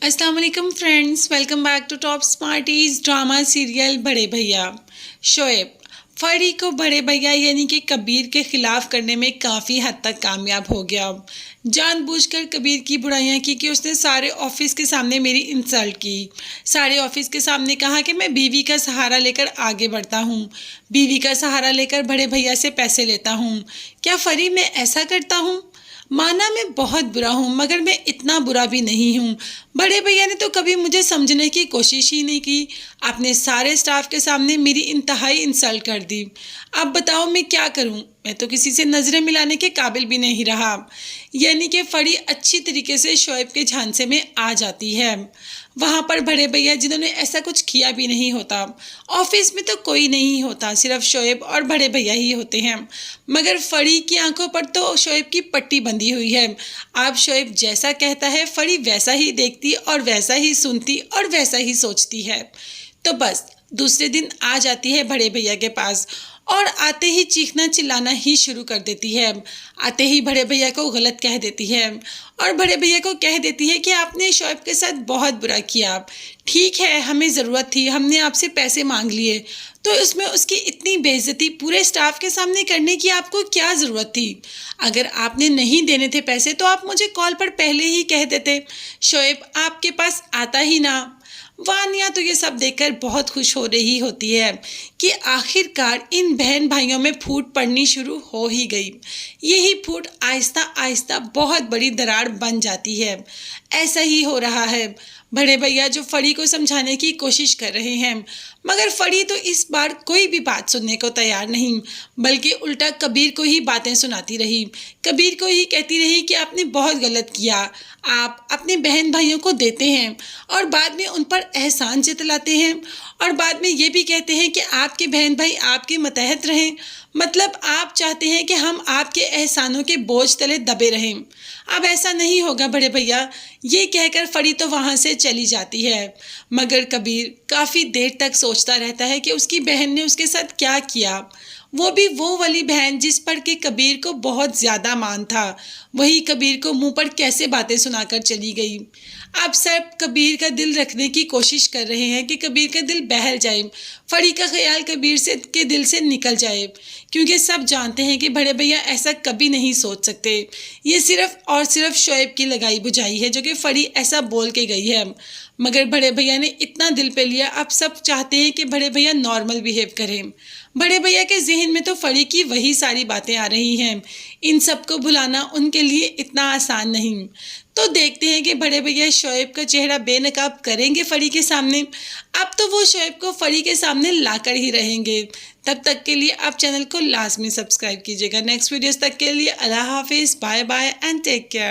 अस्सलाम वालेकुम friends, welcome back to top smarties drama serial Bade Bhaiya. Shoaib फरी को बड़े भैया यानी कि कबीर के खिलाफ करने में काफ़ी हद तक कामयाब हो गया। जानबूझकर कबीर की बुराइयां की कि उसने सारे ऑफिस के सामने मेरी इंसल्ट की। सारे ऑफिस के सामने कहा कि मैं बीवी का सहारा लेकर आगे बढ़ता हूँ, बीवी का सहारा लेकर बड़े भैया से पैसे लेता हूँ। क्या फरी मैं ऐसा करता हूँ? माना मैं बहुत बुरा हूँ, मगर मैं इतना बुरा भी नहीं हूँ। बड़े भैया ने तो कभी मुझे समझने की कोशिश ही नहीं की। आपने सारे स्टाफ के सामने मेरी इंतहाई इंसल्ट कर दी। अब बताओ मैं क्या करूँ? मैं तो किसी से नज़रें मिलाने के काबिल भी नहीं रहा। यानी कि फड़ी अच्छी तरीके से शोएब के झांसे में आ जाती है। वहाँ पर बड़े भैया जिन्होंने ऐसा कुछ किया भी नहीं होता। ऑफिस में तो कोई नहीं होता, सिर्फ शोएब और बड़े भैया ही होते हैं। मगर फड़ी की आंखों पर तो शोएब की पट्टी बंधी हुई है। अब शोएब जैसा कहता है फड़ी वैसा ही देखती और वैसा ही सुनती और वैसा ही सोचती है। तो बस दूसरे दिन आ जाती है बड़े भैया के पास और आते ही चीखना चिल्लाना ही शुरू कर देती है। आते ही बड़े भैया को गलत कह देती है और बड़े भैया को कह देती है कि आपने शोएब के साथ बहुत बुरा किया। ठीक है, हमें ज़रूरत थी, हमने आपसे पैसे मांग लिए, तो इसमें उसकी इतनी बेइज्जती पूरे स्टाफ के सामने करने की आपको क्या ज़रूरत थी? अगर आपने नहीं देने थे पैसे तो आप मुझे कॉल पर पहले ही कह देते, शोएब आपके पास आता ही ना। वानिया तो ये सब देखकर बहुत खुश हो रही होती है कि आखिरकार इन बहन भाइयों में फूट पड़नी शुरू हो ही गई। यही फूट आहिस्ता आहिस्ता बहुत बड़ी दरार बन जाती है। ऐसा ही हो रहा है। बड़े भैया जो फड़ी को समझाने की कोशिश कर रहे हैं, मगर फड़ी तो इस बार कोई भी बात सुनने को तैयार नहीं, बल्कि उल्टा कबीर को ही बातें सुनाती रही। कबीर को ही कहती रही कि आपने बहुत गलत किया, आप अपने बहन भाइयों को देते हैं और बाद में उन पर एहसान जतलाते हैं और बाद में ये भी कहते हैं कि आपके बहन भाई आपके मतहत रहें। मतलब आप चाहते हैं कि हम आपके एहसानों के बोझ तले दबे रहें। अब ऐसा नहीं होगा बड़े भैया, ये कहकर फड़ी तो वहाँ से चली जाती है। मगर कबीर काफ़ी देर तक सोचता रहता है कि उसकी बहन ने उसके साथ क्या किया। वो भी वो वाली बहन जिस पर कि कबीर को बहुत ज़्यादा मान था, वही कबीर को मुंह पर कैसे बातें सुनाकर चली गई। अब सब कबीर का दिल रखने की कोशिश कर रहे हैं कि कबीर का दिल बहल जाए, फड़ी का ख्याल कबीर से के दिल से निकल जाए, क्योंकि सब जानते हैं कि बड़े भैया ऐसा कभी नहीं सोच सकते। ये सिर्फ और सिर्फ शोएब की लगाई बुझाई है जो कि फड़ी ऐसा बोल के गई है। मगर बड़े भैया ने इतना दिल पे लिया, अब सब चाहते हैं कि बड़े भैया नॉर्मल बिहेव करें। बड़े भैया के जहन में तो फड़ी की वही सारी बातें आ रही हैं। इन सबको भुलाना उनके लिए इतना आसान नहीं। तो देखते हैं कि बड़े भैया शोएब का चेहरा बेनकाब करेंगे फड़ी के सामने। अब तो वो शोएब को फड़ी के सामने लाकर ही रहेंगे। तब तक के लिए आप चैनल को लाजमी सब्सक्राइब कीजिएगा। नेक्स्ट वीडियोस तक के लिए अल्लाह हाफिज़, bye bye and take care.